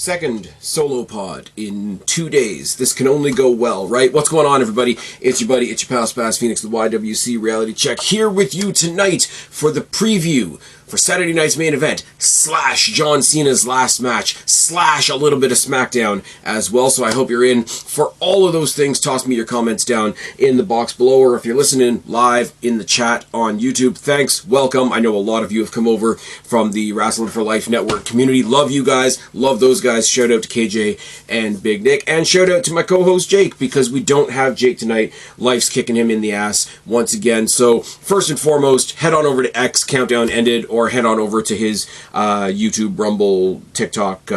second solo pod in 2 days. This can only go well, right? What's going on, everybody? It's your buddy, it's your pal Spaz Phoenix, the YWC Reality Check, here with you tonight for the preview for Saturday night's main event, / John Cena's last match, / a little bit of SmackDown as well. So I hope you're in for all of those things. Toss me your comments down in the box below, or if you're listening live in the chat on YouTube, thanks, welcome. I know a lot of you have come over from the Wrestling for Life Network community. Love you guys, love those guys. Shout out to KJ and Big Nick, and shout out to my co-host Jake, because we don't have Jake tonight. Life's kicking him in the ass once again. So first and foremost, head on over to X, countdown ended, or head on over to his YouTube, Rumble, TikTok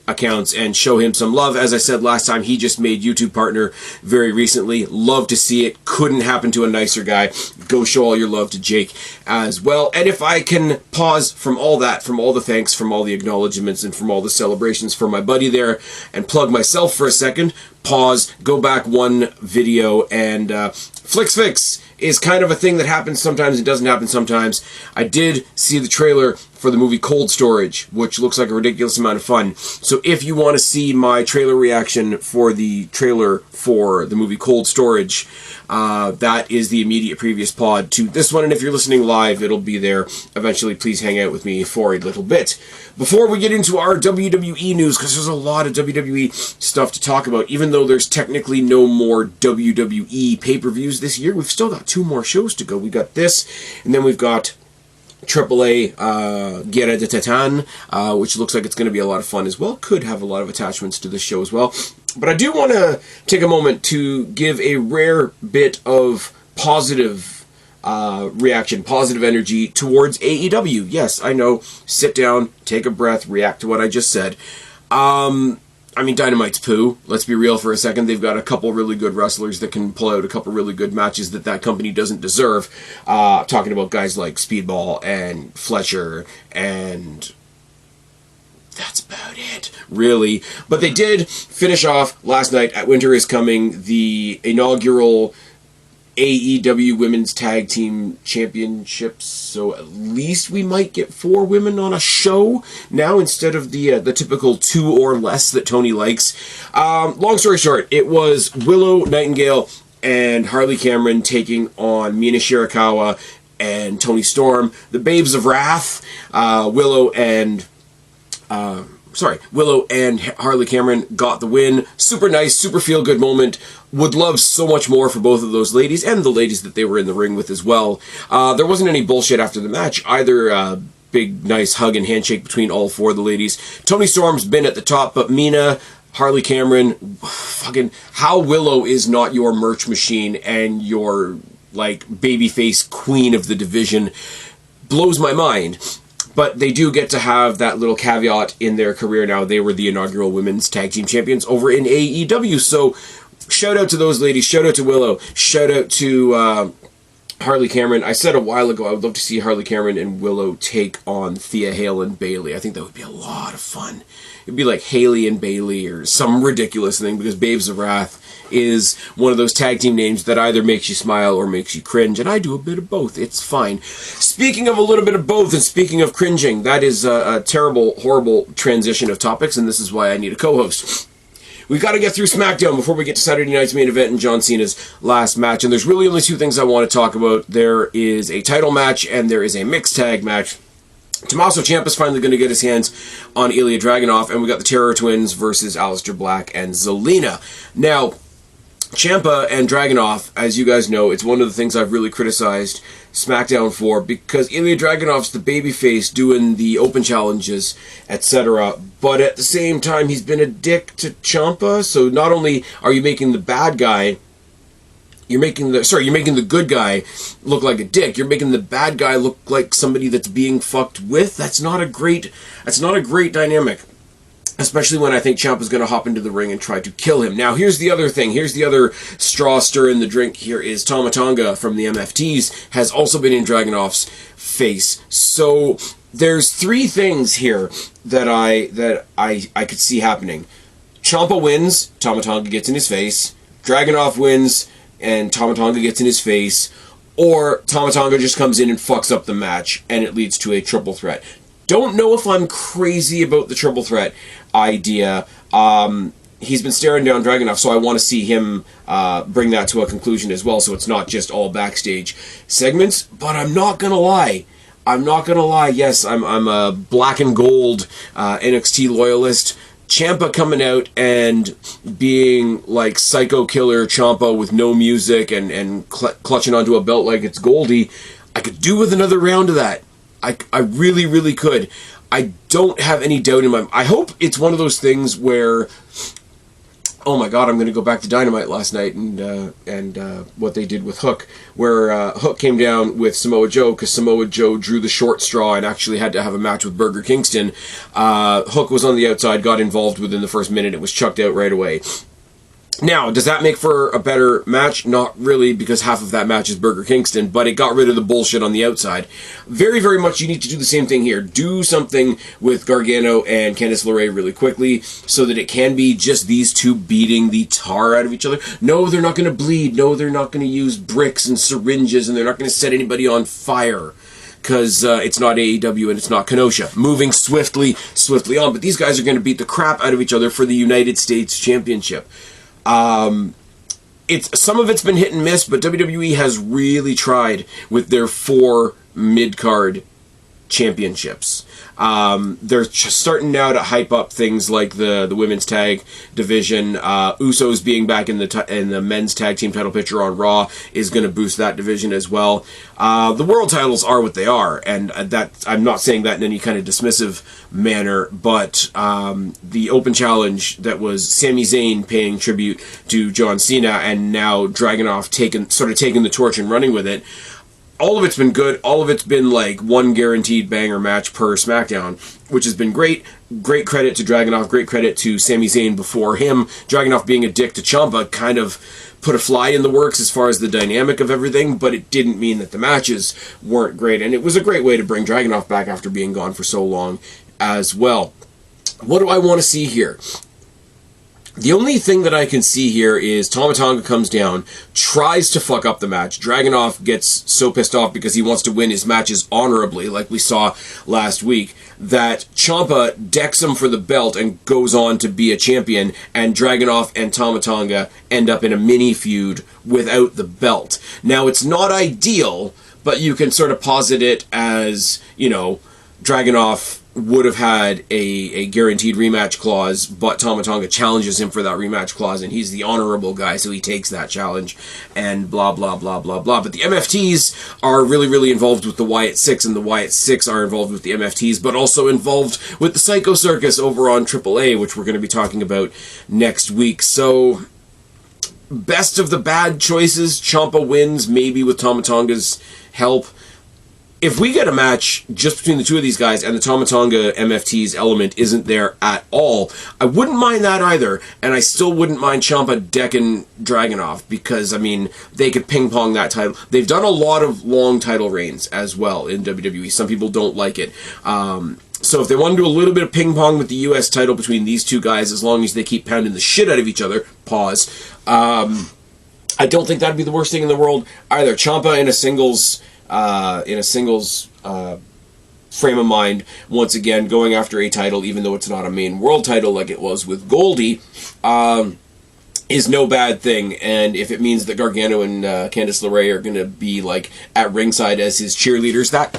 accounts and show him some love. As I said last time, he just made YouTube partner very recently. Love to see it. Couldn't happen to a nicer guy. Go show all your love to Jake as well. And if I can pause from all that, from all the thanks, from all the acknowledgements, and from all the celebrations for my buddy there, and plug myself for a second, pause, go back one video, and Fix is kind of a thing that happens sometimes, it doesn't happen sometimes. I did see the trailer for the movie Cold Storage, which looks like a ridiculous amount of fun. So if you want to see my trailer reaction for the trailer for the movie Cold Storage, that is the immediate previous pod to this one, and if you're listening live, it'll be there eventually. Please hang out with me for a little bit. Before we get into our WWE news, because there's a lot of WWE stuff to talk about, even though there's technically no more WWE pay-per-views this year, we've still got 2 more shows to go. We got this, and then we've got AAA Guerra de Titan, which looks like it's going to be a lot of fun as well. Could have a lot of attachments to this show as well. But I do want to take a moment to give a rare bit of positive reaction, positive energy towards AEW. Yes, I know. Sit down, take a breath, react to what I just said. I mean, Dynamite's poo. Let's be real for a second. They've got a couple really good wrestlers that can pull out a couple really good matches that company doesn't deserve. Talking about guys like Speedball and Fletcher, and that's about it, really. But they did finish off last night at Winter is Coming, the inaugural AEW Women's Tag Team Championships, so at least we might get 4 women on a show now instead of the typical 2 or less that Tony likes. Long story short, it was Willow Nightingale and Harley Cameron taking on Mina Shirakawa and Toni Storm, the Babes of Wrath. Willow and Harley Cameron got the win. Super nice, super feel-good moment. Would love so much more for both of those ladies, and the ladies that they were in the ring with as well. There wasn't any bullshit after the match either. Big, nice hug and handshake between all 4 of the ladies. Toni Storm's been at the top, but Mina, Harley Cameron, fucking, how Willow is not your merch machine and your, like, babyface queen of the division blows my mind. But they do get to have that little caveat in their career now. They were the inaugural Women's Tag Team Champions over in AEW. So shout out to those ladies. Shout out to Willow. Shout out to Harley Cameron. I said a while ago I would love to see Harley Cameron and Willow take on Thea Hale and Bailey. I think that would be a lot of fun. It'd be like Haley and Bailey or some ridiculous thing, because Babes of Wrath is one of those tag team names that either makes you smile or makes you cringe, and I do a bit of both. It's fine. Speaking of a little bit of both, and speaking of cringing, that is a terrible, horrible transition of topics, and this is why I need a co-host. We've got to get through SmackDown before we get to Saturday night's main event and John Cena's last match, and there's really only 2 things I want to talk about. There is a title match, and there is a mixed tag match. Tommaso Ciampa's finally going to get his hands on Ilya Dragunov, and we got the Terror Twins versus Aleister Black and Zelina. Now, Ciampa and Dragunov, as you guys know, it's one of the things I've really criticized SmackDown for, because Ilya Dragunov's the babyface doing the open challenges, etc. But at the same time, he's been a dick to Ciampa. So not only are you making the bad guy, you're making the good guy look like a dick. You're making the bad guy look like somebody that's being fucked with. That's not a great dynamic. Especially when I think Ciampa's going to hop into the ring and try to kill him. Now, here's the other thing. Here's the other straw stirring the drink here is Tama Tonga from the MFTs has also been in Dragunov's face. So there's 3 things here that I could see happening. Ciampa wins, Tama Tonga gets in his face. Dragunov wins, and Tama Tonga gets in his face. Or Tama Tonga just comes in and fucks up the match, and it leads to a triple threat. Don't know if I'm crazy about the triple threat idea. He's been staring down Dragunov, so I want to see him bring that to a conclusion as well, so it's not just all backstage segments. But I'm not gonna lie. Yes, I'm a black and gold NXT loyalist. Ciampa coming out and being like Psycho Killer Ciampa with no music and clutching onto a belt like it's Goldie, I could do with another round of that. I really, really could. I don't have any doubt in my... I hope it's one of those things where... Oh my god, I'm going to go back to Dynamite last night and what they did with Hook, where Hook came down with Samoa Joe because Samoa Joe drew the short straw and actually had to have a match with Burger Kingston. Hook was on the outside, got involved within the first minute, it was chucked out right away. Now, does that make for a better match? Not really, because half of that match is Burger Kingston, but it got rid of the bullshit on the outside. Very, very much you need to do the same thing here. Do something with Gargano and Candice LeRae really quickly so that it can be just these two beating the tar out of each other. No, they're not going to bleed. No, they're not going to use bricks and syringes, and they're not going to set anybody on fire. Because it's not AEW and it's not Kenosha. Moving swiftly on. But these guys are going to beat the crap out of each other for the United States Championship. Some of it's been hit and miss, but WWE has really tried with their 4 mid-card championships. They're starting now to hype up things like the women's tag division. Usos being back in the men's tag team title picture on Raw is going to boost that division as well. The world titles are what they are, and that I'm not saying that in any kind of dismissive manner, but the open challenge that was Sami Zayn paying tribute to John Cena and now Dragunov taking the torch and running with it. All of it's been good. All of it's been like one guaranteed banger match per SmackDown, which has been great. Great credit to Dragunov. Great credit to Sami Zayn before him. Dragunov being a dick to Ciampa kind of put a fly in the works as far as the dynamic of everything, but it didn't mean that the matches weren't great. And it was a great way to bring Dragunov back after being gone for so long as well. What do I want to see here? The only thing that I can see here is Tama Tonga comes down, tries to fuck up the match. Dragunov gets so pissed off because he wants to win his matches honorably, like we saw last week, that Ciampa decks him for the belt and goes on to be a champion, and Dragunov and Tama Tonga end up in a mini feud without the belt. Now, it's not ideal, but you can sort of posit it as, Dragunov would have had a guaranteed rematch clause, but Tama Tonga challenges him for that rematch clause, and he's the honorable guy, so he takes that challenge, and blah, blah, blah, blah, blah. But the MFTs are really, really involved with the Wyatt Six, and the Wyatt Six are involved with the MFTs, but also involved with the Psycho Circus over on AAA, which we're going to be talking about next week. So, best of the bad choices, Ciampa wins, maybe with Tama Tonga's help. If we get a match just between the two of these guys and the Tama Tonga MFT's element isn't there at all, I wouldn't mind that either, and I still wouldn't mind Ciampa decking Dragunov, because, they could ping-pong that title. They've done a lot of long title reigns as well in WWE. Some people don't like it. So if they want to do a little bit of ping-pong with the U.S. title between these two guys, as long as they keep pounding the shit out of each other, I don't think that'd be the worst thing in the world either. Ciampa in a singles frame of mind, once again, going after a title, even though it's not a main world title like it was with Goldie, is no bad thing. And if it means that Gargano and Candice LeRae are going to be at ringside as his cheerleaders, that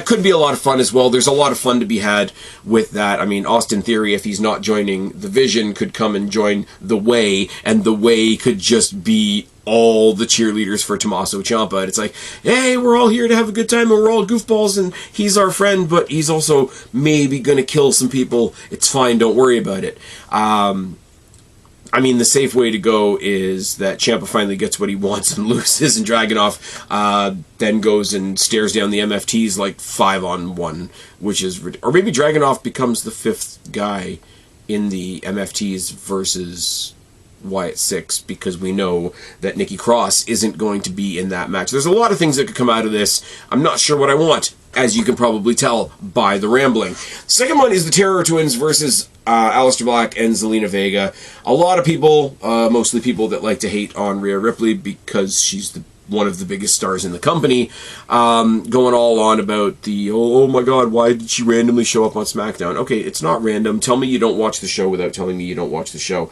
could be a lot of fun as well. There's a lot of fun to be had with that. Austin Theory, if he's not joining the Vision, could come and join the Way, and the Way could just be all the cheerleaders for Tommaso Ciampa. And it's like, hey, we're all here to have a good time, and we're all goofballs, and he's our friend, but he's also maybe going to kill some people. It's fine, don't worry about it. The safe way to go is that Ciampa finally gets what he wants and loses, and Dragunov then goes and stares down the MFTs 5-on-1, which is... Or maybe Dragunov becomes the 5th guy in the MFTs versus Wyatt Six, because we know that Nikki Cross isn't going to be in that match. There's a lot of things that could come out of this. I'm not sure what I want, as you can probably tell by the rambling. Second one is the Terror Twins versus Aleister Black and Zelina Vega. A lot of people, mostly people that like to hate on Rhea Ripley because she's the one of the biggest stars in the company, going all on about the, oh my god, why did she randomly show up on SmackDown? Okay, it's not random. Tell me you don't watch the show without telling me you don't watch the show.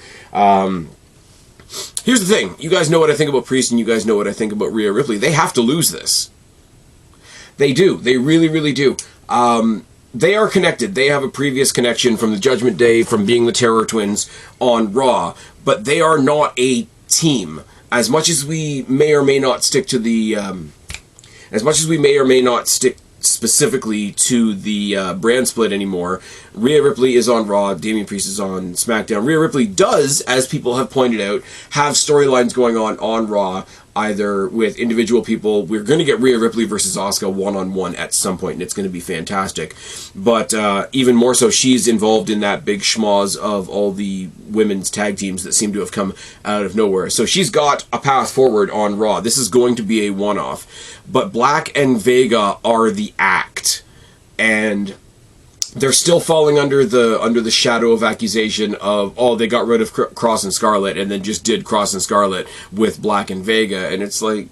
Here's the thing. You guys know what I think about Priest, and you guys know what I think about Rhea Ripley. They have to lose this. They do. They really, really do. They are connected. They have a previous connection from the Judgment Day, from being the Terror Twins on Raw, but they are not a team. As much as we may or may not stick to the, as much as we may or may not stick specifically to the brand split anymore, Rhea Ripley is on Raw, Damian Priest is on SmackDown. Rhea Ripley does, as people have pointed out, have storylines going on Raw, either with individual people. We're going to get Rhea Ripley versus Asuka one-on-one at some point, and it's going to be fantastic. But even more so, she's involved in that big schmoz of all the women's tag teams that seem to have come out of nowhere. So she's got a path forward on Raw. This is going to be a one-off. But Black and Vega are the act, and they're still falling under the shadow of accusation of, oh, they got rid of Cross and Scarlett and then just did Cross and Scarlett with Black and Vega. And it's like,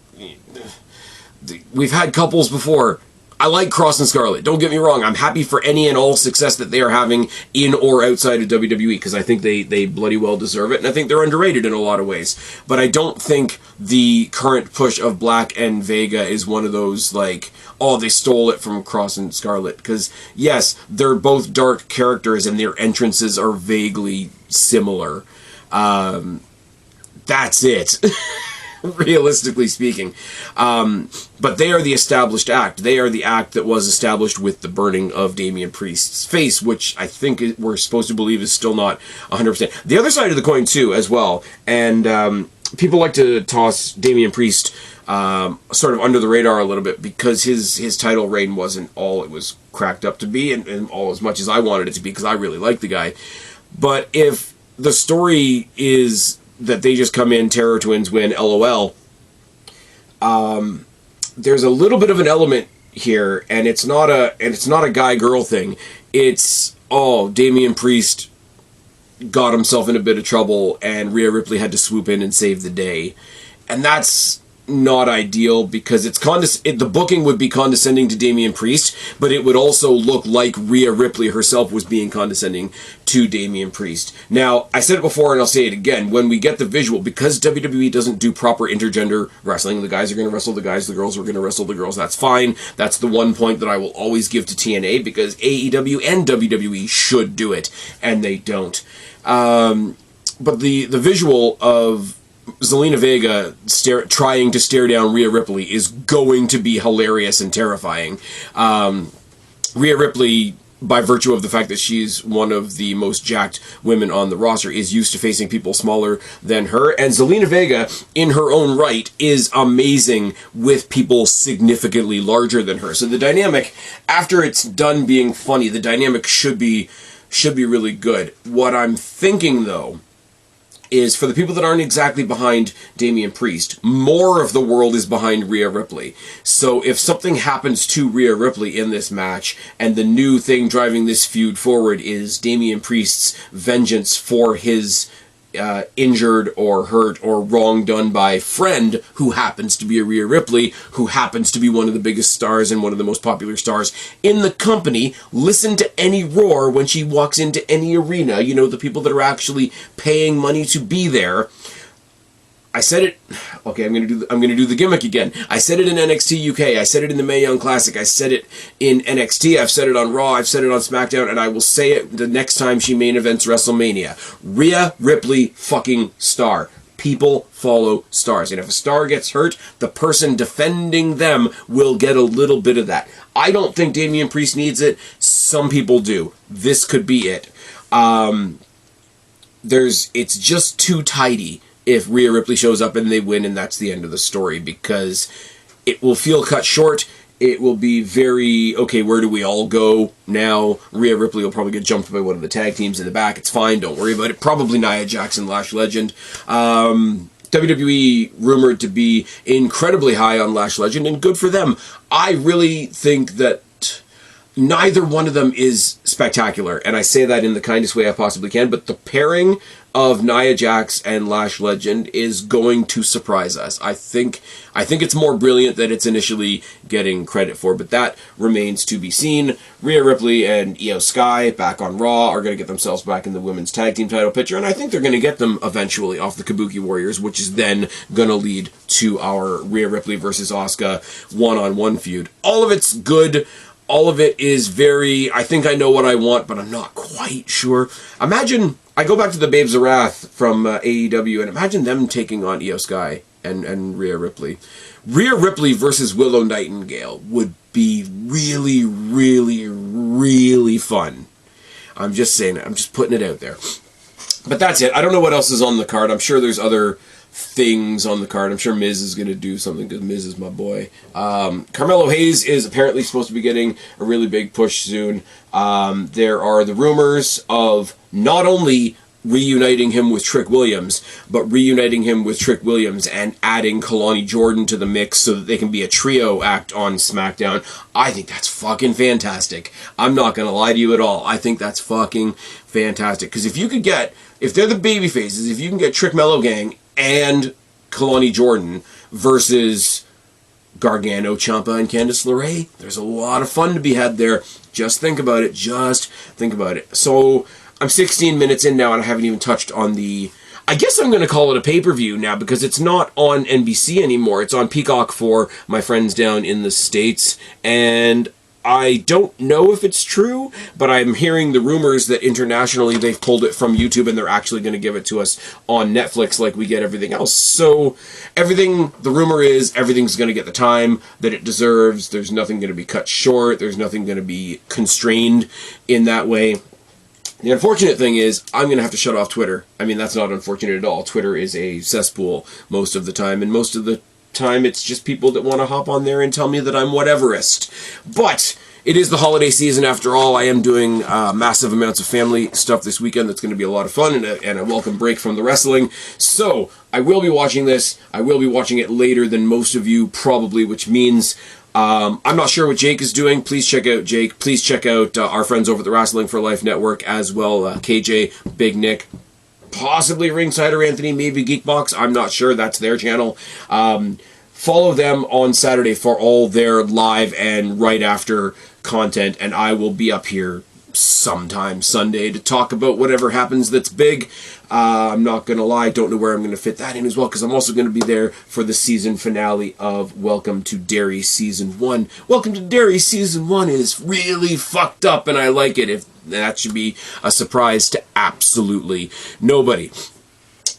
we've had couples before. I like Cross and Scarlett, don't get me wrong. I'm happy for any and all success that they are having in or outside of WWE, because I think they bloody well deserve it, and I think they're underrated in a lot of ways. But I don't think the current push of Black and Vega is one of those, like, oh, they stole it from Cross and Scarlett. Because, yes, they're both dark characters, and their entrances are vaguely similar. That's it. Realistically speaking. But they are the established act. They are the act that was established with the burning of Damian Priest's face, which I think we're supposed to believe is still not 100%. The other side of the coin, too, as well, and people like to toss Damian Priest sort of under the radar a little bit because his title reign wasn't all it was cracked up to be, and all as much as I wanted it to be, because I really like the guy. But if the story is that they just come in, Terror Twins win, LOL. There's a little bit of an element here, and it's not a guy-girl thing. It's, oh, Damian Priest got himself in a bit of trouble, and Rhea Ripley had to swoop in and save the day. And that's not ideal, because the booking would be condescending to Damian Priest, but it would also look like Rhea Ripley herself was being condescending to Damian Priest. Now, I said it before and I'll say it again, when we get the visual, because WWE doesn't do proper intergender wrestling, the guys are going to wrestle the guys, the girls are going to wrestle the girls, that's fine. That's the one point that I will always give to TNA, because AEW and WWE should do it, and they don't. But the visual of Zelina Vega trying to stare down Rhea Ripley is going to be hilarious and terrifying. Rhea Ripley, by virtue of the fact that she's one of the most jacked women on the roster, is used to facing people smaller than her. And Zelina Vega, in her own right, is amazing with people significantly larger than her. So the dynamic, after it's done being funny, the dynamic should be really good. What I'm thinking, though, is for the people that aren't exactly behind Damian Priest, more of the world is behind Rhea Ripley. So if something happens to Rhea Ripley in this match, and the new thing driving this feud forward is Damian Priest's vengeance for his injured or hurt or wrong done by friend who happens to be a Rhea Ripley, who happens to be one of the biggest stars and one of the most popular stars in the company. Listen to any roar when she walks into any arena. You know, the people that are actually paying money to be there. I said it. Okay, I'm gonna do the gimmick again. I said it in NXT UK. I said it in the Mae Young Classic. I said it in NXT. I've said it on Raw. I've said it on SmackDown, and I will say it the next time she main events WrestleMania. Rhea Ripley, fucking star. People follow stars, and if a star gets hurt, the person defending them will get a little bit of that. I don't think Damian Priest needs it. Some people do. This could be it. It's just too tidy if Rhea Ripley shows up and they win and that's the end of the story, because it will feel cut short. It will be very, okay, where do we all go now? Rhea Ripley will probably get jumped by one of the tag teams in the back. It's fine, don't worry about it. Probably Nia Jackson, Lash Legend. WWE rumored to be incredibly high on Lash Legend, and good for them. I really think that neither one of them is spectacular, and I say that in the kindest way I possibly can, but the pairing of Nia Jax and Lash Legend is going to surprise us. I think it's more brilliant than it's initially getting credit for, but that remains to be seen. Rhea Ripley and Io Sky back on Raw are going to get themselves back in the women's tag team title picture, and I think they're going to get them eventually off the Kabuki Warriors, which is then going to lead to our Rhea Ripley versus Asuka one-on-one feud. All of it's good. All of it is very, I think I know what I want, but I'm not quite sure. Imagine, I go back to the Babes of Wrath from AEW, and imagine them taking on Io Sky and Rhea Ripley. Rhea Ripley versus Willow Nightingale would be really, really, really fun. I'm just saying it. I'm just putting it out there. But that's it. I don't know what else is on the card. I'm sure there's other things on the card. I'm sure Miz is going to do something because Miz is my boy. Carmelo Hayes is apparently supposed to be getting a really big push soon. There are the rumors of not only reuniting him with Trick Williams, but reuniting him with Trick Williams and adding Kalani Jordan to the mix so that they can be a trio act on SmackDown. I think that's fucking fantastic. I'm not going to lie to you at all. I think that's fucking fantastic. Because if they're the baby faces, if you can get Trick Mello Gang and Kalani Jordan versus Gargano, Ciampa, and Candice LeRae, there's a lot of fun to be had there. Just think about it. Just think about it. So I'm 16 minutes in now, and I haven't even touched on the... I guess I'm going to call it a pay-per-view now, because it's not on NBC anymore. It's on Peacock for my friends down in the States, and I don't know if it's true, but I'm hearing the rumors that internationally they've pulled it from YouTube and they're actually going to give it to us on Netflix like we get everything else. So the rumor is everything's going to get the time that it deserves. There's nothing going to be cut short. There's nothing going to be constrained in that way. The unfortunate thing is I'm going to have to shut off Twitter. I mean, that's not unfortunate at all. Twitter is a cesspool most of the time, and most of the time it's just people that want to hop on there and tell me that I'm whateverist. But it is the holiday season after all. I am doing massive amounts of family stuff this weekend that's going to be a lot of fun and a welcome break from the wrestling. So I will be watching this. I will be watching it later than most of you probably, which means I'm not sure what Jake is doing. Please check out Jake. Please check out our friends over at the Wrestling for Life Network as well. KJ, Big Nick, possibly Ringsider Anthony, maybe Geekbox. I'm not sure. That's their channel. Follow them on Saturday for all their live and right after content, and I will be up here sometime Sunday to talk about whatever happens that's big. I'm not going to lie, don't know where I'm going to fit that in as well, because I'm also going to be there for the season finale of Welcome to Derry Season 1. Welcome to Derry Season 1 is really fucked up, and I like it. If that should be a surprise to absolutely nobody.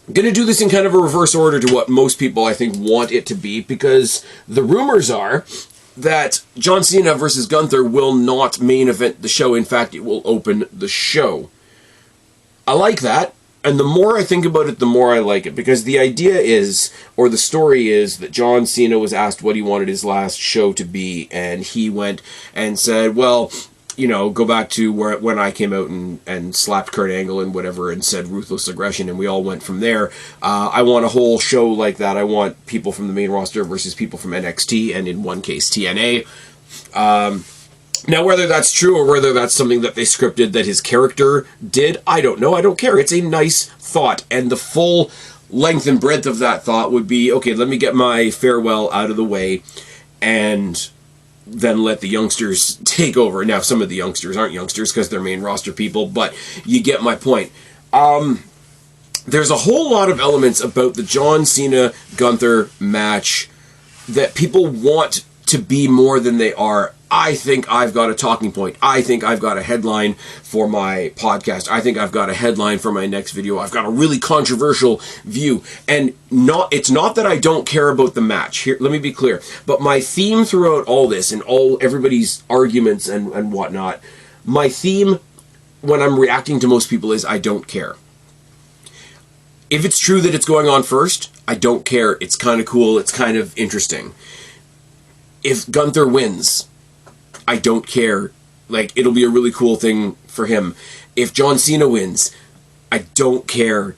I'm going to do this in kind of a reverse order to what most people, I think, want it to be, because the rumors are that John Cena versus Gunther will not main event the show. In fact, it will open the show. I like that, and the more I think about it, the more I like it, because the idea is, or the story is, that John Cena was asked what he wanted his last show to be, and he went and said, well, you know, go back to when I came out and slapped Kurt Angle and whatever and said ruthless aggression, and we all went from there. I want a whole show like that. I want people from the main roster versus people from NXT, and in one case, TNA. Now, whether that's true or whether that's something that they scripted that his character did, I don't know. I don't care. It's a nice thought, and the full length and breadth of that thought would be, okay, let me get my farewell out of the way, and then let the youngsters take over. Now, some of the youngsters aren't youngsters because they're main roster people, but you get my point. There's a whole lot of elements about the John Cena-Gunther match that people want to be more than they are. I think I've got a talking point. I think I've got a headline for my podcast. I think I've got a headline for my next video. I've got a really controversial view. And it's not that I don't care about the match. Here, let me be clear. But my theme throughout all this and everybody's arguments and whatnot, my theme when I'm reacting to most people is I don't care. If it's true that it's going on first, I don't care. It's kind of cool. It's kind of interesting. If Gunther wins, I don't care. Like, it'll be a really cool thing for him. If John Cena wins, I don't care.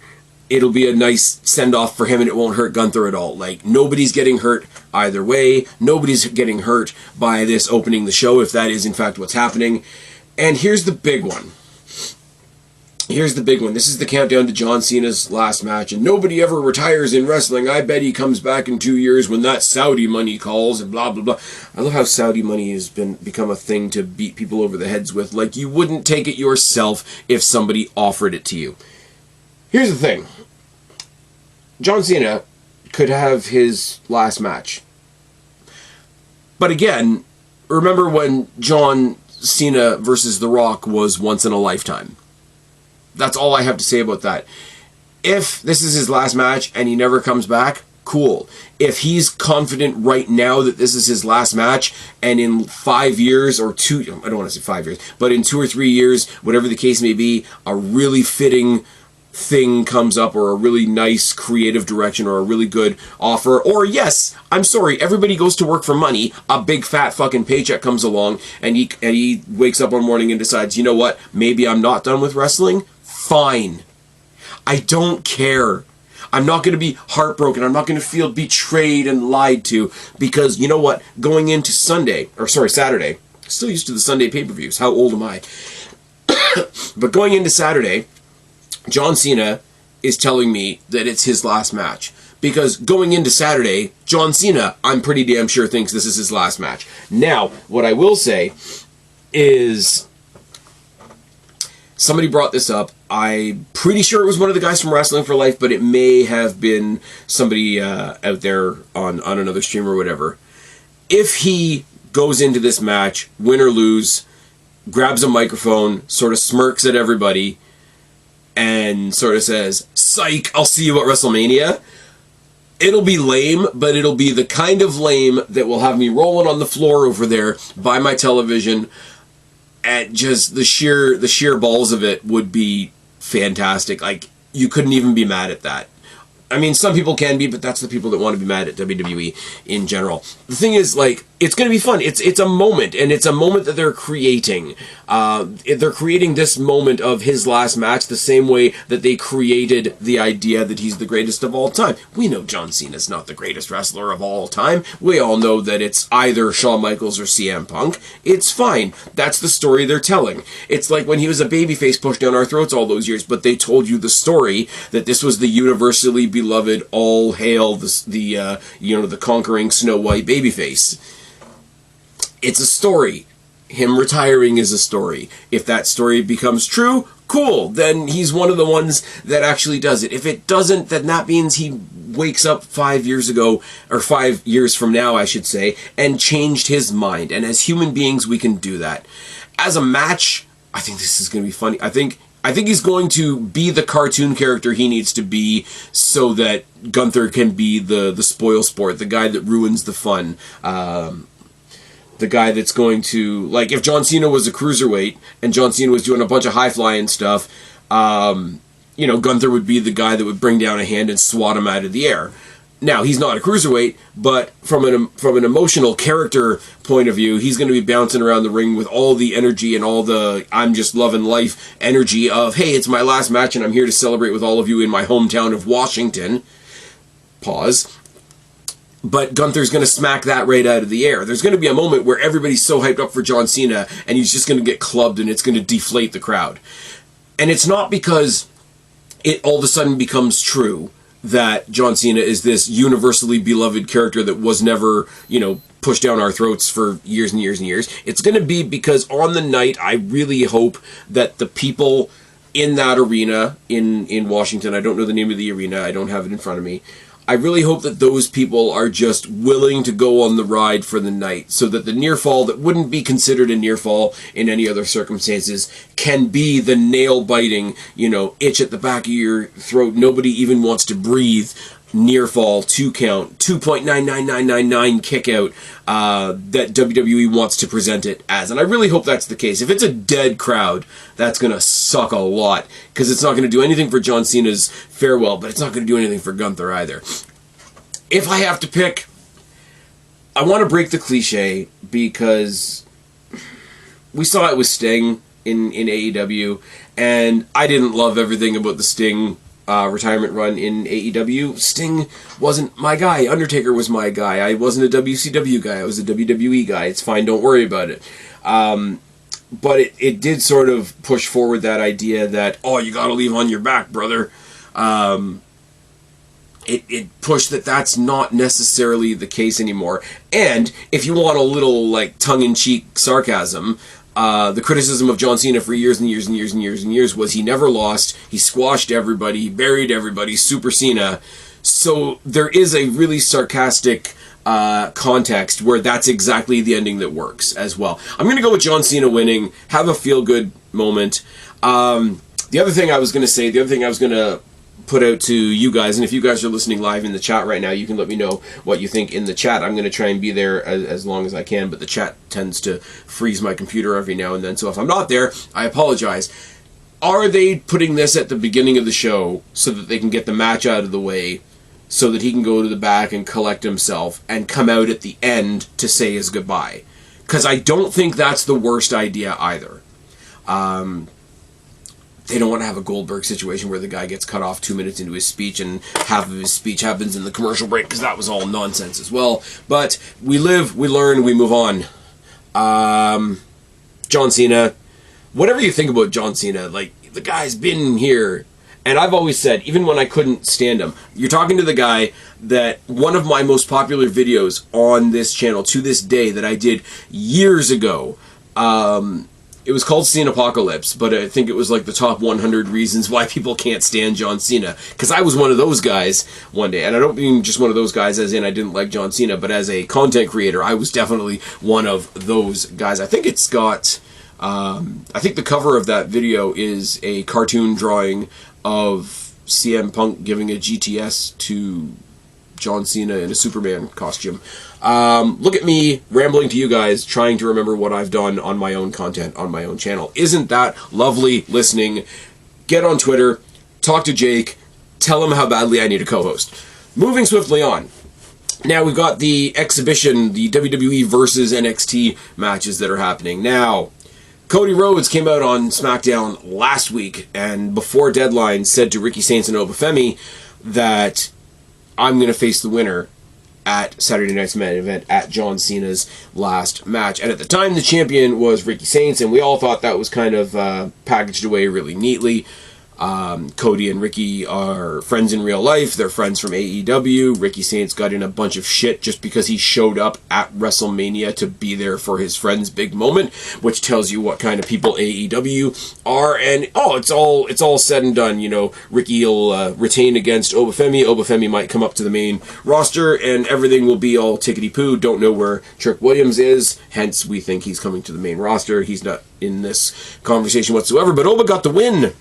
it'll be a nice send-off for him, and it won't hurt Gunther at all. Like, nobody's getting hurt either way. Nobody's getting hurt by this opening the show, if that is in fact what's happening. And here's the big one. Here's the big one. This is the countdown to John Cena's last match, and nobody ever retires in wrestling. I bet he comes back in 2 years when that Saudi money calls, and blah, blah, blah. I love how Saudi money has become a thing to beat people over the heads with. Like, you wouldn't take it yourself if somebody offered it to you. Here's the thing. John Cena could have his last match. But again, remember when John Cena versus The Rock was once in a lifetime. That's all I have to say about that. If this is his last match and he never comes back, cool. If he's confident right now that this is his last match, and in 5 years or I don't want to say 5 years, but in 2 or 3 years, whatever the case may be, a really fitting thing comes up, or a really nice creative direction, or a really good offer, or yes, I'm sorry, everybody goes to work for money, a big fat fucking paycheck comes along, and he wakes up one morning and decides, you know what, maybe I'm not done with wrestling. Fine. I don't care. I'm not going to be heartbroken. I'm not going to feel betrayed and lied to, because you know what? Going into Saturday, still used to the Sunday pay-per-views. How old am I? But going into Saturday, John Cena is telling me that it's his last match. Because going into Saturday, John Cena, I'm pretty damn sure, thinks this is his last match. Now, what I will say is, somebody brought this up. I'm pretty sure it was one of the guys from Wrestling for Life, but it may have been somebody out there on another stream or whatever. If he goes into this match, win or lose, grabs a microphone, sort of smirks at everybody, and sort of says, "Psych, I'll see you at WrestleMania," it'll be lame, but it'll be the kind of lame that will have me rolling on the floor over there by my television. At just the sheer balls of it would be fantastic. Like, you couldn't even be mad at that. I mean, some people can be, but that's the people that want to be mad at WWE in general. The thing is, like, it's going to be fun. It's a moment, and it's a moment that they're creating. They're creating this moment of his last match the same way that they created the idea that he's the greatest of all time. We know John Cena's not the greatest wrestler of all time. We all know that it's either Shawn Michaels or CM Punk. It's fine. That's the story they're telling. It's like when he was a babyface pushed down our throats all those years, but they told you the story that this was the universally beloved, all hail the conquering Snow White babyface. It's a story. Him retiring is a story. If that story becomes true, cool. Then he's one of the ones that actually does it. If it doesn't, then that means he wakes up 5 years ago, or 5 years from now, I should say, and changed his mind. And as human beings, we can do that. As a match, I think this is going to be funny. I think he's going to be the cartoon character he needs to be so that Gunther can be the spoil sport, the guy that ruins the fun. The guy that's going to, like, if John Cena was a cruiserweight and John Cena was doing a bunch of high-flying stuff, Gunther would be the guy that would bring down a hand and swat him out of the air. Now, he's not a cruiserweight, but from an emotional character point of view, he's going to be bouncing around the ring with all the energy and all the I'm just loving life energy of, hey, it's my last match and I'm here to celebrate with all of you in my hometown of Washington. Pause. But Gunther's going to smack that right out of the air. There's going to be a moment where everybody's so hyped up for John Cena and he's just going to get clubbed and it's going to deflate the crowd. And it's not because it all of a sudden becomes true that John Cena is this universally beloved character that was never, pushed down our throats for years and years and years. It's going to be because on the night, I really hope that the people in that arena in Washington, I don't know the name of the arena, I don't have it in front of me, I really hope that those people are just willing to go on the ride for the night so that the near fall that wouldn't be considered a near fall in any other circumstances can be the nail-biting, itch at the back of your throat, nobody even wants to breathe, near fall, 2 count, 2.99999 kick out that WWE wants to present it as. And I really hope that's the case. If it's a dead crowd, that's going to suck a lot because it's not going to do anything for John Cena's farewell, but it's not going to do anything for Gunther either. If I have to pick, I want to break the cliche because we saw it with Sting in AEW, and I didn't love everything about the Sting retirement run in AEW, Sting wasn't my guy. Undertaker was my guy. I wasn't a WCW guy. I was a WWE guy. It's fine. Don't worry about it. But it did sort of push forward that idea that, oh, you got to leave on your back, brother. It pushed that that's not necessarily the case anymore. And if you want a little like tongue-in-cheek sarcasm, the criticism of John Cena for years and years and years and years and years was he never lost, he squashed everybody, he buried everybody, Super Cena. So there is a really sarcastic context where that's exactly the ending that works as well. I'm going to go with John Cena winning, have a feel-good moment. The other thing I was going to put out to you guys, and if you guys are listening live in the chat right now, you can let me know what you think in the chat. I'm going to try and be there as long as I can, but the chat tends to freeze my computer every now and then, so if I'm not there, I apologize. Are they putting this at the beginning of the show so that they can get the match out of the way, so that he can go to the back and collect himself and come out at the end to say his goodbye? Because I don't think that's the worst idea either. They don't want to have a Goldberg situation where the guy gets cut off 2 minutes into his speech and half of his speech happens in the commercial break, because that was all nonsense as well. But we live, we learn, we move on. John Cena, whatever you think about John Cena, like, the guy's been here. And I've always said, even when I couldn't stand him, you're talking to the guy that one of my most popular videos on this channel to this day that I did years ago, it was called Cenapocalypse, but I think it was like the top 100 reasons why people can't stand John Cena. Because I was one of those guys one day, and I don't mean just one of those guys as in I didn't like John Cena, but as a content creator, I was definitely one of those guys. I think it's got, I think the cover of that video is a cartoon drawing of CM Punk giving a GTS to John Cena in a Superman costume. Look at me rambling to you guys, trying to remember what I've done on my own content on my own channel. Isn't that lovely listening? Get on Twitter, talk to Jake, tell him how badly I need a co-host. Moving swiftly on. Now we've got the exhibition, the WWE versus NXT matches that are happening. Now, Cody Rhodes came out on SmackDown last week and before Deadline said to Ricky Saints and Obafemi that I'm going to face the winner at Saturday Night's Main Event at John Cena's last match. And at the time, the champion was Ricky Saints, and we all thought that was kind of packaged away really neatly. Cody and Ricky are friends in real life. They're friends from AEW. Ricky Saints got in a bunch of shit just because he showed up at WrestleMania to be there for his friend's big moment, which tells you what kind of people AEW are. And it's all said and done. You know, Ricky will retain against Obafemi. Obafemi might come up to the main roster, and everything will be all tickety poo. Don't know where Trick Williams is. Hence, we think he's coming to the main roster. He's not in this conversation whatsoever. But Oba got the win.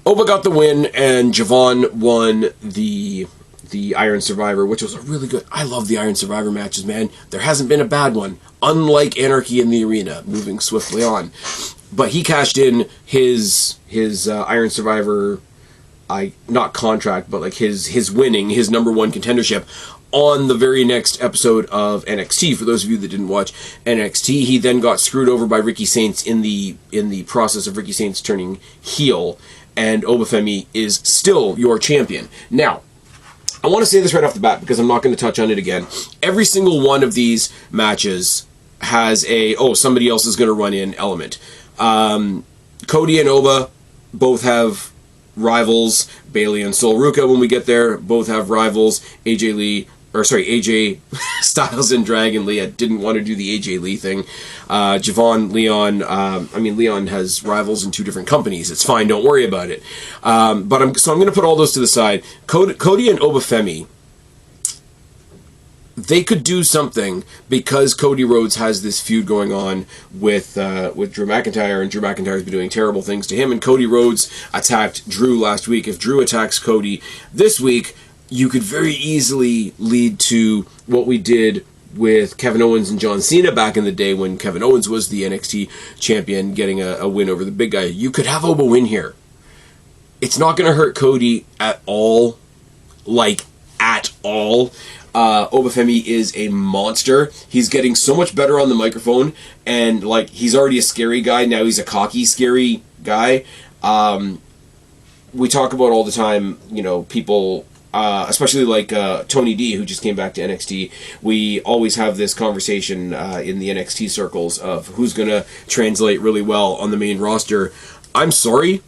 Oba got the win, and Javon won the Iron Survivor, which was a really good... I love the Iron Survivor matches, man. There hasn't been a bad one, unlike Anarchy in the Arena, moving swiftly on. But he cashed in his Iron Survivor, not contract, but like his winning, his number one contendership, on the very next episode of NXT. For those of you that didn't watch NXT, he then got screwed over by Ricky Saints in the process of Ricky Saints turning heel, and Obafemi is still your champion. Now, I want to say this right off the bat because I'm not going to touch on it again. Every single one of these matches has a, somebody else is going to run in element. Cody and Oba both have rivals. Bayley and Sol Ruka, when we get there, both have rivals. AJ Styles and Dragon Lee. I didn't want to do the AJ Lee thing. Javon, Leon, Leon has rivals in two different companies. It's fine, don't worry about it. But I'm going to put all those to the side. Cody and Obafemi, they could do something because Cody Rhodes has this feud going on with Drew McIntyre, and Drew McIntyre's been doing terrible things to him, and Cody Rhodes attacked Drew last week. If Drew attacks Cody this week, you could very easily lead to what we did with Kevin Owens and John Cena back in the day when Kevin Owens was the NXT champion, getting a win over the big guy. You could have Oba win here. It's not going to hurt Cody at all. Like, at all. Obafemi is a monster. He's getting so much better on the microphone, and like, he's already a scary guy. Now he's a cocky, scary guy. we talk about all the time, you know, people, especially like Tony D, who just came back to NXT, we always have this conversation in the NXT circles of who's going to translate really well on the main roster. I'm sorry,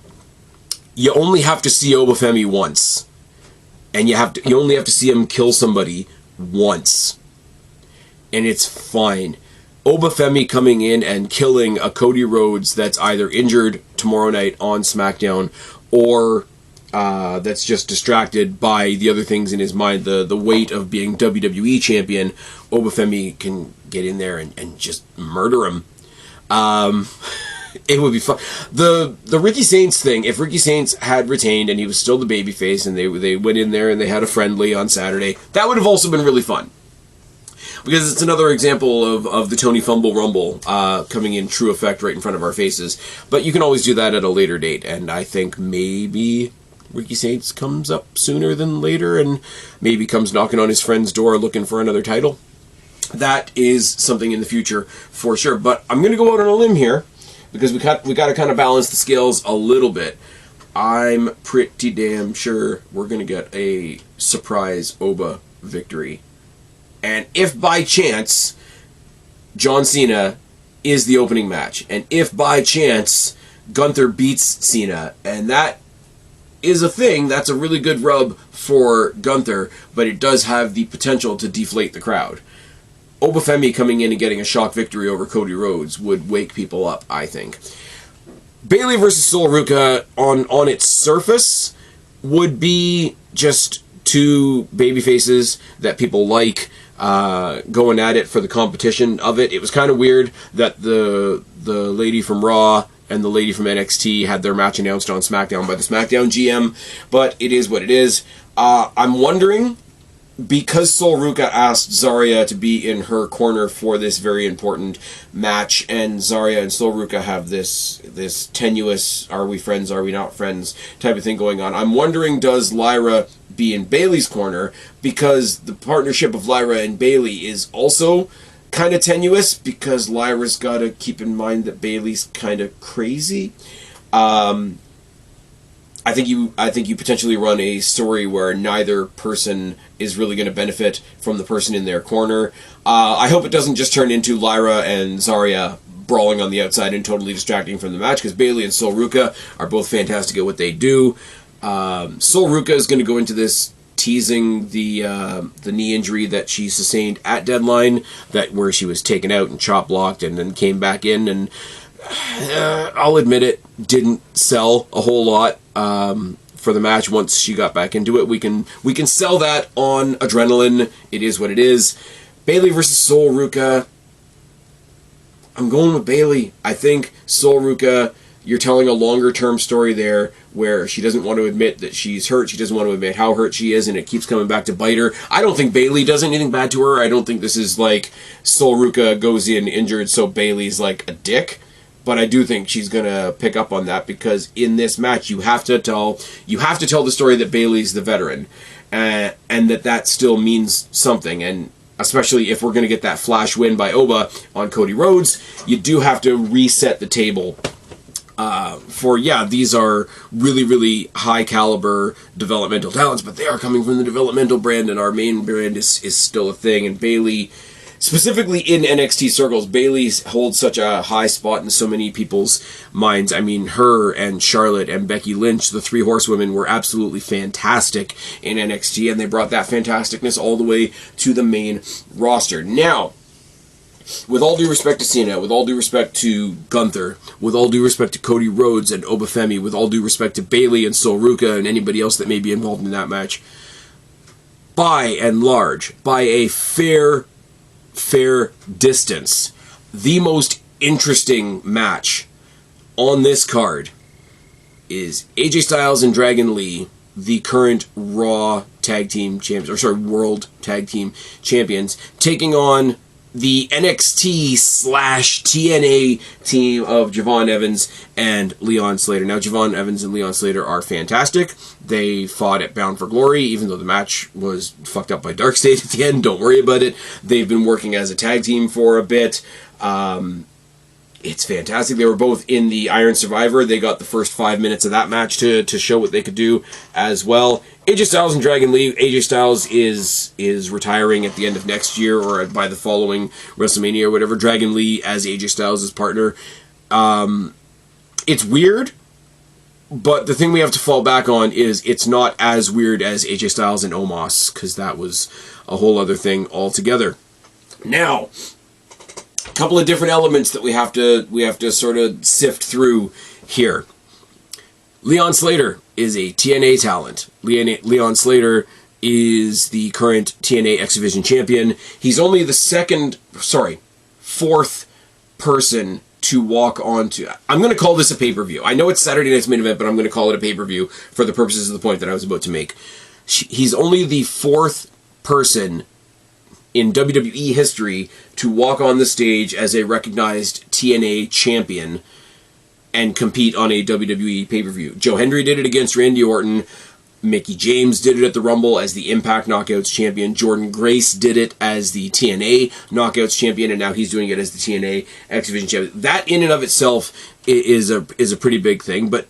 you only have to see Obafemi once. And you only have to see him kill somebody once. And it's fine. Obafemi coming in and killing a Cody Rhodes that's either injured tomorrow night on SmackDown or that's just distracted by the other things in his mind, the weight of being WWE champion. Obafemi can get in there and just murder him. It would be fun. The Ricky Saints thing, if Ricky Saints had retained and he was still the babyface and they went in there and they had a friendly on Saturday, that would have also been really fun. Because it's another example of the Tony Fumble Rumble coming in true effect right in front of our faces. But you can always do that at a later date, and I think maybe Ricky Saints comes up sooner than later and maybe comes knocking on his friend's door looking for another title. That is something in the future for sure. But I'm going to go out on a limb here, because we got to kind of balance the scales a little bit. I'm pretty damn sure we're going to get a surprise Oba victory. And if by chance John Cena is the opening match, and if by chance Gunther beats Cena, and that is a thing, that's a really good rub for Gunther, but it does have the potential to deflate the crowd. Obafemi coming in and getting a shock victory over Cody Rhodes would wake people up, I think. Bayley versus Sol Ruca on its surface would be just two babyfaces that people like going at it for the competition of it. It was kind of weird that the lady from Raw and the lady from NXT had their match announced on SmackDown by the SmackDown GM, but it is what it is. I'm wondering, because Sol Ruca asked Zarya to be in her corner for this very important match, and Zarya and Sol Ruca have this tenuous, are we friends, are we not friends type of thing going on. I'm wondering, does Lyra be in Bayley's corner? Because the partnership of Lyra and Bayley is also kind of tenuous, because Lyra's got to keep in mind that Bayley's kind of crazy. I think you potentially run a story where neither person is really going to benefit from the person in their corner. I hope it doesn't just turn into Lyra and Zarya brawling on the outside and totally distracting from the match, because Bayley and Sol Ruca are both fantastic at what they do. Sol Ruca is going to go into this teasing the knee injury that she sustained at Deadline, where she was taken out and chop blocked and then came back in, and I'll admit it, didn't sell a whole lot for the match once she got back into it. We can sell that on adrenaline. It is what it is. Bayley versus Sol Ruca. I'm going with Bayley. I think Sol Ruca, you're telling a longer term story there where she doesn't want to admit that she's hurt. She doesn't want to admit how hurt she is, and it keeps coming back to bite her. I don't think Bayley does anything bad to her. I don't think this is like Sol Ruca goes in injured, so Bayley's like a dick. But I do think she's gonna pick up on that, because in this match you have to tell the story that Bayley's the veteran, and that still means something. And especially if we're gonna get that flash win by Oba on Cody Rhodes, you do have to reset the table. These are really, really high caliber developmental talents, but they are coming from the developmental brand, and our main brand is still a thing. And Bayley, specifically in NXT circles, Bayley holds such a high spot in so many people's minds. I mean, her and Charlotte and Becky Lynch, the three horsewomen, were absolutely fantastic in NXT, and they brought that fantasticness all the way to the main roster. Now, with all due respect to Cena, with all due respect to Gunther, with all due respect to Cody Rhodes and Obafemi, with all due respect to Bayley and Sol Ruca and anybody else that may be involved in that match, by and large, by a fair distance, the most interesting match on this card is AJ Styles and Dragon Lee, the current Raw Tag Team Champions, World Tag Team Champions, taking on the NXT/TNA team of Javon Evans and Leon Slater. Now, Javon Evans and Leon Slater are fantastic. They fought at Bound for Glory, even though the match was fucked up by Darkseid at the end. Don't worry about it. They've been working as a tag team for a bit. It's fantastic. They were both in the Iron Survivor. They got the first 5 minutes of that match to show what they could do as well. AJ Styles and Dragon Lee. AJ Styles is retiring at the end of next year or by the following WrestleMania or whatever. Dragon Lee as AJ Styles' partner. It's weird, but the thing we have to fall back on is it's not as weird as AJ Styles and Omos, because that was a whole other thing altogether. Now, a couple of different elements that we have to sort of sift through here. Leon Slater is a TNA talent. Leon Slater is the current TNA X Division champion. He's only the fourth person to walk onto... I'm going to call this a pay-per-view. I know it's Saturday night's main event, but I'm going to call it a pay-per-view for the purposes of the point that I was about to make. He's only the fourth person in WWE history to walk on the stage as a recognized TNA champion and compete on a WWE pay-per-view. Joe Hendry did it against Randy Orton. Mickie James did it at the Rumble as the Impact Knockouts champion. Jordan Grace did it as the TNA Knockouts champion, and now he's doing it as the TNA X Division champion. That in and of itself is a pretty big thing, but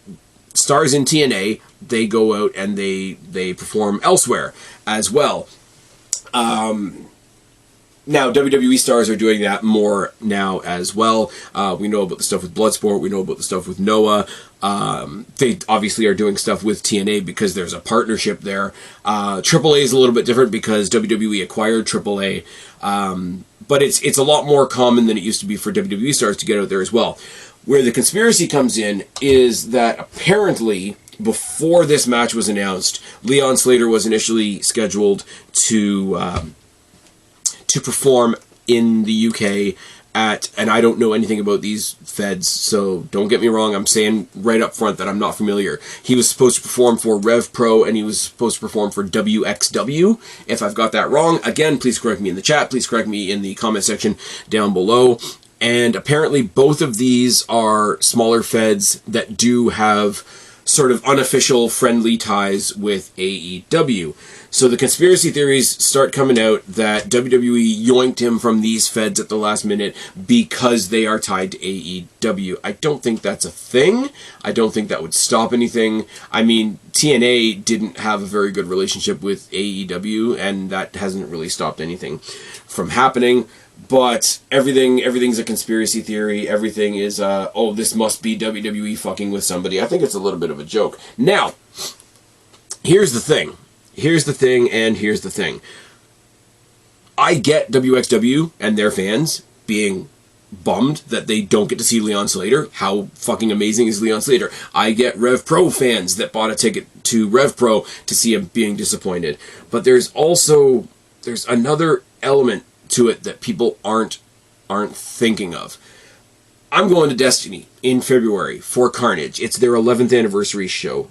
stars in TNA, they go out and they perform elsewhere as well. Now, WWE stars are doing that more now as well. We know about the stuff with Bloodsport. We know about the stuff with Noah. They obviously are doing stuff with TNA because there's a partnership there. AAA is a little bit different because WWE acquired AAA. But it's a lot more common than it used to be for WWE stars to get out there as well. Where the conspiracy comes in is that apparently, before this match was announced, Leon Slater was initially scheduled to perform in the UK at, and I don't know anything about these feds, so don't get me wrong, I'm saying right up front that I'm not familiar. He was supposed to perform for Rev Pro, and he was supposed to perform for WXW. If I've got that wrong, again, please correct me in the chat, please correct me in the comment section down below. And apparently both of these are smaller feds that do have sort of unofficial friendly ties with AEW. So the conspiracy theories start coming out that WWE yoinked him from these feds at the last minute because they are tied to AEW. I don't think that's a thing. I don't think that would stop anything. I mean, TNA didn't have a very good relationship with AEW, and that hasn't really stopped anything from happening. But everything's a conspiracy theory. Everything is, oh, this must be WWE fucking with somebody. I think it's a little bit of a joke. Now, here's the thing. Here's the thing. I get WXW and their fans being bummed that they don't get to see Leon Slater. How fucking amazing is Leon Slater? I get Rev Pro fans that bought a ticket to Rev Pro to see him being disappointed. But there's another element to it that people aren't thinking of. I'm going to Destiny in February for Carnage. It's their 11th anniversary show.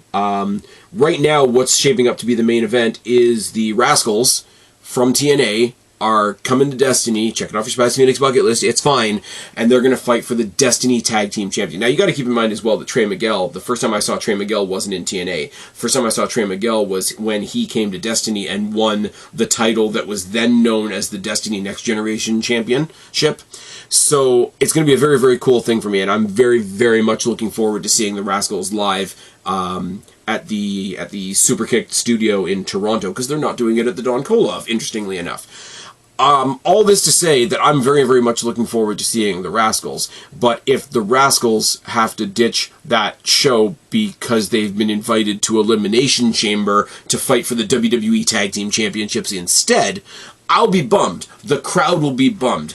Right now, what's shaping up to be the main event is the Rascals from TNA are coming to Destiny. Check it off your Spaz Phoenix bucket list. It's fine. And they're going to fight for the Destiny Tag Team Champion. Now, you got to keep in mind as well that Trey Miguel, the first time I saw Trey Miguel wasn't in TNA. First time I saw Trey Miguel was when he came to Destiny and won the title that was then known as the Destiny Next Generation Championship. So it's going to be a very, very cool thing for me, and I'm very, very much looking forward to seeing the Rascals live at the Superkick studio in Toronto, because they're not doing it at the Don Koloff, interestingly enough. All this to say that I'm very, very much looking forward to seeing the Rascals, but if the Rascals have to ditch that show because they've been invited to Elimination Chamber to fight for the WWE Tag Team Championships instead, I'll be bummed. The crowd will be bummed.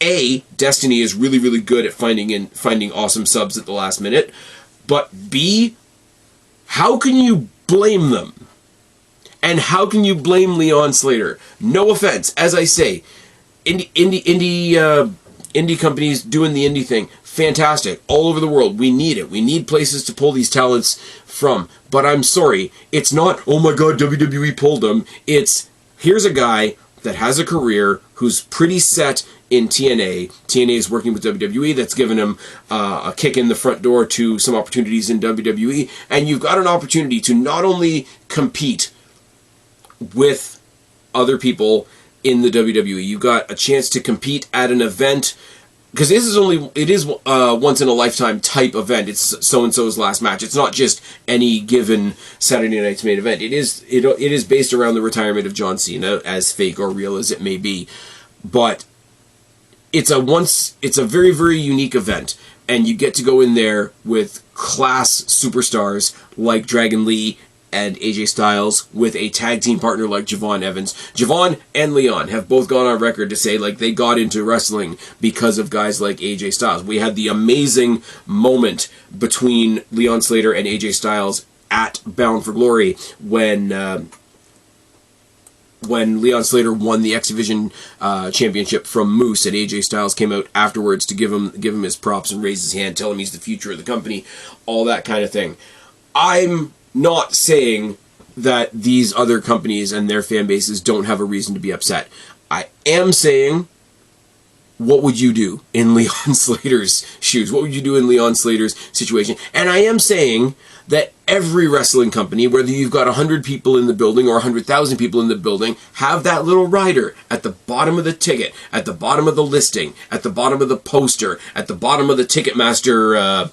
A, Destiny is really, really good at finding awesome subs at the last minute, but B, how can you blame them? And how can you blame Leon Slater? No offense, as I say, indie companies doing the indie thing, fantastic, all over the world. We need it. We need places to pull these talents from. But I'm sorry, it's not, oh my god, WWE pulled them. It's, here's a guy that has a career who's pretty set in TNA. TNA is working with WWE. That's given him a kick in the front door to some opportunities in WWE. And you've got an opportunity to not only compete with other people in the WWE, you've got a chance to compete at an event because it is once in a lifetime type event. It's so and so's last match. It's not just any given Saturday night's main event. It is based around the retirement of John Cena, as fake or real as it may be, but it's a very, very unique event, and you get to go in there with class superstars like Dragon Lee and AJ Styles, with a tag team partner like Javon Evans. Javon and Leon have both gone on record to say like they got into wrestling because of guys like AJ Styles. We had the amazing moment between Leon Slater and AJ Styles at Bound for Glory when Leon Slater won the X Division championship from Moose, and AJ Styles came out afterwards to give him his props and raise his hand, tell him he's the future of the company, all that kind of thing. I'm not saying that these other companies and their fan bases don't have a reason to be upset. I am saying, what would you do in Leon Slater's shoes? What would you do in Leon Slater's situation? And I am saying that every wrestling company, whether you've got 100 people in the building or 100,000 people in the building, have that little rider at the bottom of the ticket, at the bottom of the listing, at the bottom of the poster, at the bottom of the Ticketmaster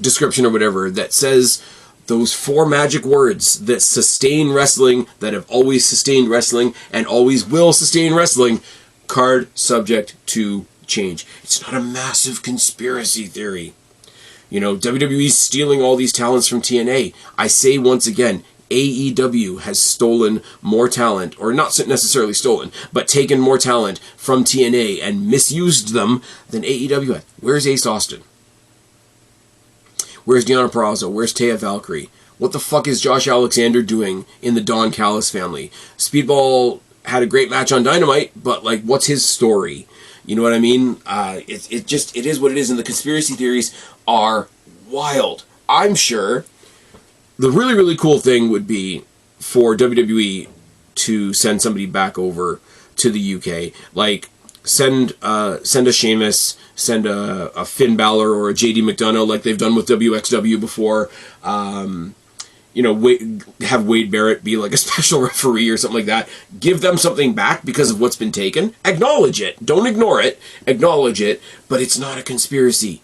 description or whatever, that says those 4 magic words that sustain wrestling, that have always sustained wrestling and always will sustain wrestling: card subject to change. It's not a massive conspiracy theory. WWE's stealing all these talents from TNA. I say once again, AEW has stolen more talent, or not necessarily stolen, but taken more talent from TNA and misused them than AEW had. Where's Ace Austin? Where's Deonna Purrazzo? Where's Taya Valkyrie? What the fuck is Josh Alexander doing in the Don Callis family? Speedball had a great match on Dynamite, but what's his story? You know what I mean? It is what it is, and the conspiracy theories are wild. I'm sure the really, really cool thing would be for WWE to send somebody back over to the UK. Send a Sheamus, send a Finn Balor or a JD McDonough like they've done with WXW before. Have Wade Barrett be a special referee or something like that. Give them something back because of what's been taken. Acknowledge it. Don't ignore it. Acknowledge it. But it's not a conspiracy.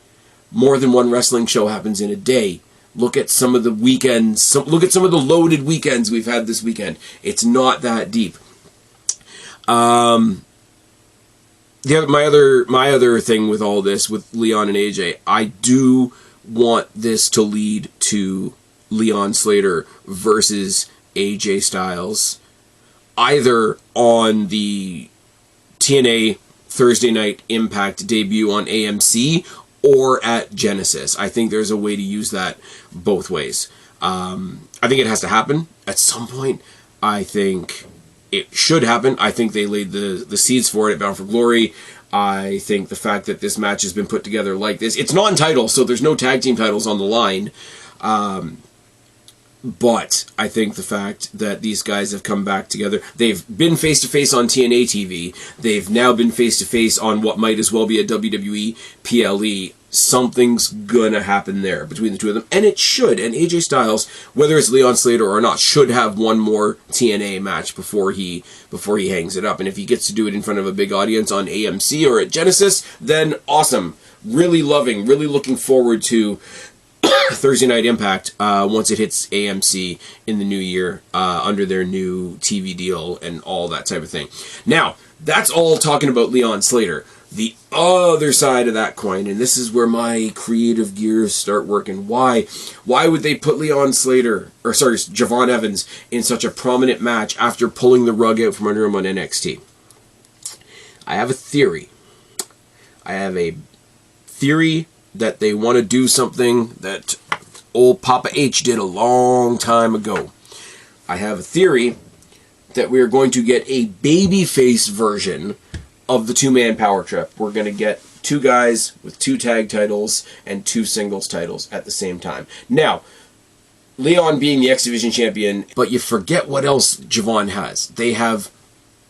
More than one wrestling show happens in a day. Look at some of the weekends. Look at some of the loaded weekends we've had this weekend. It's not that deep. My other thing with all this, with Leon and AJ, I do want this to lead to Leon Slater versus AJ Styles, either on the TNA Thursday Night Impact debut on AMC or at Genesis. I think there's a way to use that both ways. I think it has to happen at some point. I think it should happen. I think they laid the seeds for it at Bound for Glory. I think the fact that this match has been put together like this, it's non-title, so there's no tag team titles on the line. But I think the fact that these guys have come back together, they've been face-to-face on TNA TV, they've now been face-to-face on what might as well be a WWE PLE, something's gonna happen there between the two of them, and it should. And AJ Styles, whether it's Leon Slater or not, should have one more TNA match before he hangs it up. And if he gets to do it in front of a big audience on AMC or at Genesis, then awesome. Really looking forward to Thursday Night Impact once it hits AMC in the new year under their new TV deal and all that type of thing. Now, that's all talking about Leon Slater. The other side of that coin, and this is where my creative gears start working. Why would they put Javon Evans in such a prominent match after pulling the rug out from under him on NXT? I have a theory. That they want to do something that old Papa H did a long time ago. I have a theory that we are going to get a babyface version of the two-man power trip. We're going to get 2 guys with 2 tag titles and 2 singles titles at the same time. Now, Leon being the X Division champion, but you forget what else Javon has. They have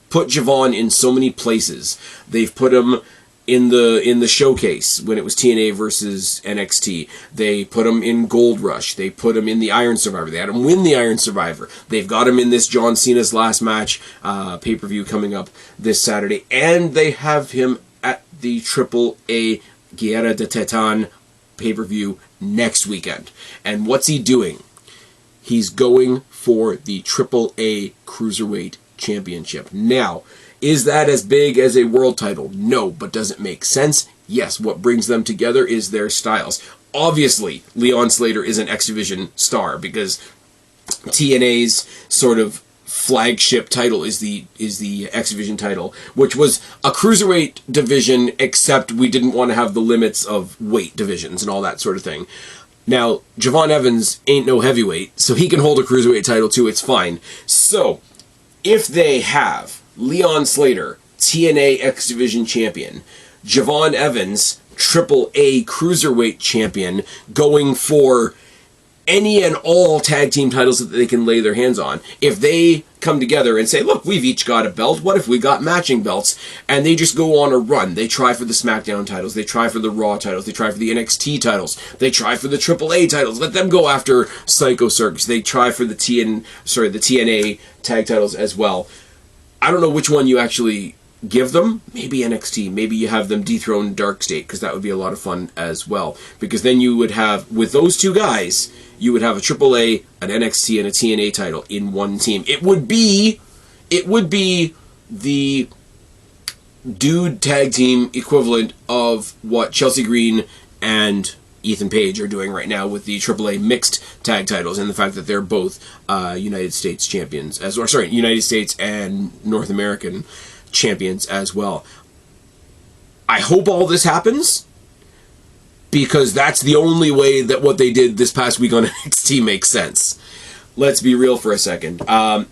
put Javon in so many places. They've put him in the showcase when it was TNA versus NXT. They put him in Gold Rush. They put him in the Iron Survivor. They had him win the Iron Survivor. They've got him in this John Cena's last match pay-per-view coming up this Saturday. And they have him at the AAA Guerra de Titan pay-per-view next weekend. And what's he doing? He's going for the AAA Cruiserweight Championship. Now, is that as big as a world title? No, but does it make sense? Yes. What brings them together is their styles. Obviously, Leon Slater is an X Division star because TNA's sort of flagship title is the X Division title, which was a cruiserweight division, except we didn't want to have the limits of weight divisions and all that sort of thing. Now, Javon Evans ain't no heavyweight, so he can hold a cruiserweight title too, it's fine. So, if they have Leon Slater, TNA X Division champion, Javon Evans, AAA Cruiserweight champion, going for any and all tag team titles that they can lay their hands on. If they come together and say, look, we've each got a belt, what if we got matching belts? And they just go on a run. They try for the SmackDown titles, they try for the Raw titles, they try for the NXT titles, they try for the AAA titles, let them go after Psycho Circus, they try for the TNA tag titles as well. I don't know which one you actually give them. Maybe NXT. Maybe you have them dethrone Dark State, because that would be a lot of fun as well. Because then you would have, with those two guys, you would have a AAA, an NXT, and a TNA title in one team. It would be the dude tag team equivalent of what Chelsea Green and Ethan Page are doing right now with the AAA mixed tag titles, and the fact that they're both United States champions, United States and North American champions as well. I hope all this happens, because that's the only way that what they did this past week on NXT makes sense. Let's be real for a second.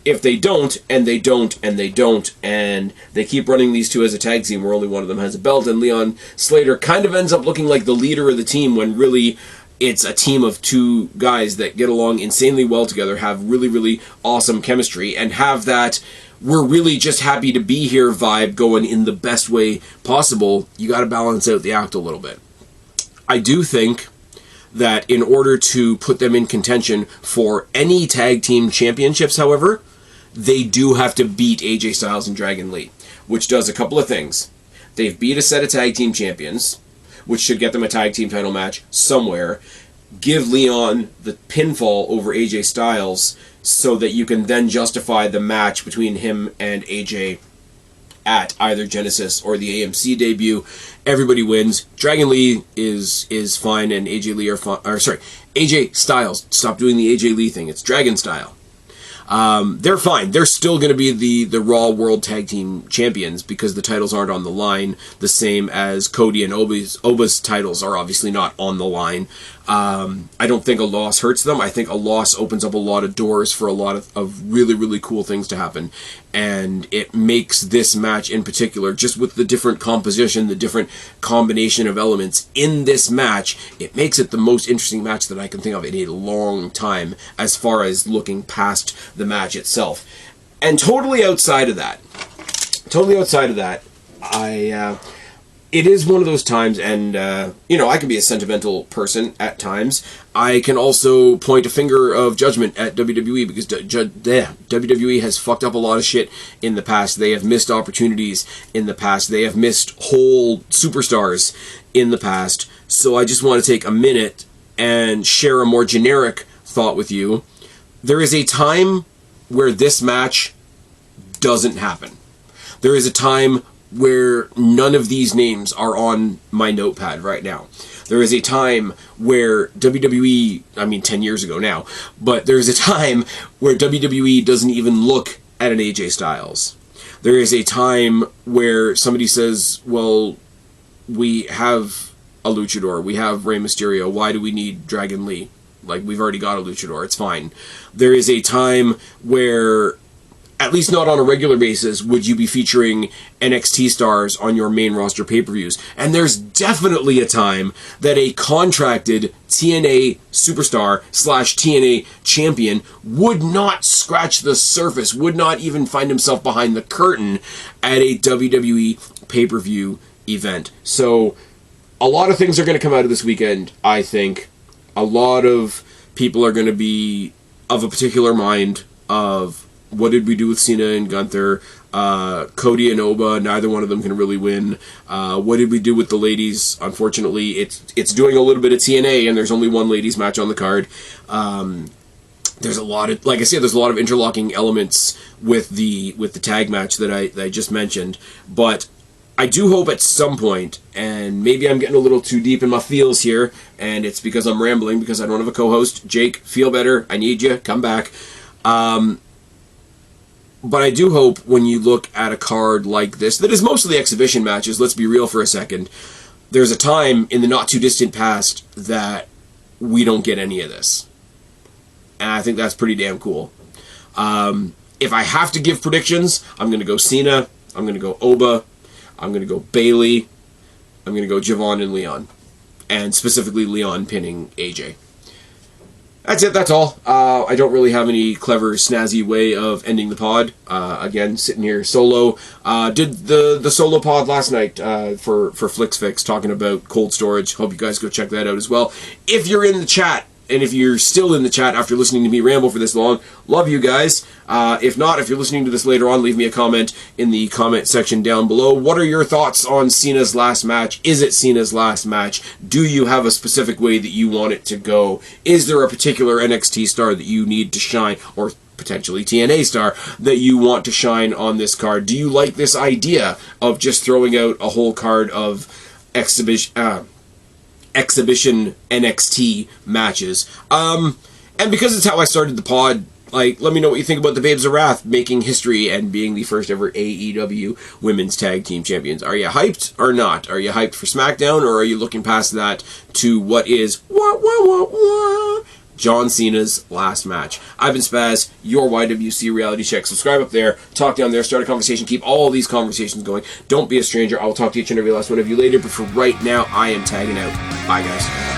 If they don't, and they don't, and they don't, and they keep running these two as a tag team where only one of them has a belt, and Leon Slater kind of ends up looking like the leader of the team when really it's a team of two guys that get along insanely well together, have really, really awesome chemistry, and have that we're really just happy to be here vibe going in the best way possible. You got to balance out the act a little bit. I do think that in order to put them in contention for any tag team championships, however, they do have to beat AJ Styles and Dragon Lee, which does a couple of things. They've beat a set of tag team champions, which should get them a tag team title match somewhere. Give Leon the pinfall over AJ Styles so that you can then justify the match between him and AJ at either Genesis or the AMC debut. Everybody wins. Dragon Lee is fine, and AJ Styles. Stop doing the AJ Lee thing. It's Dragon Style. They're fine. They're still going to be the Raw World Tag Team Champions because the titles aren't on the line, the same as Cody and Oba's titles are obviously not on the line. I don't think a loss hurts them. I think a loss opens up a lot of doors for a lot of really, really cool things to happen. And it makes this match in particular, just with the different composition, the different combination of elements in this match, it makes it the most interesting match that I can think of in a long time as far as looking past the match itself. And totally outside of that, it is one of those times, and, I can be a sentimental person at times. I can also point a finger of judgment at WWE because WWE has fucked up a lot of shit in the past. They have missed opportunities in the past. They have missed whole superstars in the past. So I just want to take a minute and share a more generic thought with you. There is a time where this match doesn't happen. There is a time where none of these names are on my notepad right now. There is a time where WWE, 10 years ago now, but there's a time where WWE doesn't even look at an AJ Styles. There is a time where somebody says, well, we have a luchador, we have Rey Mysterio, why do we need Dragon Lee? Like, we've already got a luchador, it's fine. There is a time where, at least not on a regular basis, would you be featuring NXT stars on your main roster pay-per-views. And there's definitely a time that a contracted TNA superstar / TNA champion would not scratch the surface, would not even find himself behind the curtain at a WWE pay-per-view event. So a lot of things are going to come out of this weekend, I think. A lot of people are going to be of a particular mind of, what did we do with Cena and Gunther? Cody and Oba, neither one of them can really win. What did we do with the ladies? Unfortunately, it's doing a little bit of TNA, and there's only one ladies match on the card. There's a lot of, like I said, there's a lot of interlocking elements with the tag match that I just mentioned. But I do hope at some point, and maybe I'm getting a little too deep in my feels here, and it's because I'm rambling because I don't have a co-host. Jake, feel better. I need you. Come back. But I do hope when you look at a card like this, that is mostly exhibition matches, let's be real for a second, there's a time in the not-too-distant past that we don't get any of this. And I think that's pretty damn cool. If I have to give predictions, I'm going to go Cena, I'm going to go Oba, I'm going to go Bailey, I'm going to go Javon and Leon. And specifically Leon pinning AJ. That's it, that's all. I don't really have any clever, snazzy way of ending the pod. Again, sitting here solo. Did the solo pod last night for FlixFix, talking about cold storage. Hope you guys go check that out as well. If you're in the chat, and if you're still in the chat after listening to me ramble for this long, love you guys. If not, if you're listening to this later on, leave me a comment in the comment section down below. What are your thoughts on Cena's last match? Is it Cena's last match? Do you have a specific way that you want it to go? Is there a particular NXT star that you need to shine, or potentially TNA star, that you want to shine on this card? Do you like this idea of just throwing out a whole card of exhibition NXT matches? And because it's how I started the pod, like, let me know what you think about the Babes of Wrath making history and being the first ever AEW Women's Tag Team Champions. Are you hyped or not? Are you hyped for SmackDown, or are you looking past that to what is John Cena's last match? I've been Spaz, your YWC Reality Check. Subscribe up there, talk down there, start a conversation, keep all these conversations going. Don't be a stranger. I will talk to each and every last one of you later, but for right now, I am tagging out. Bye, guys.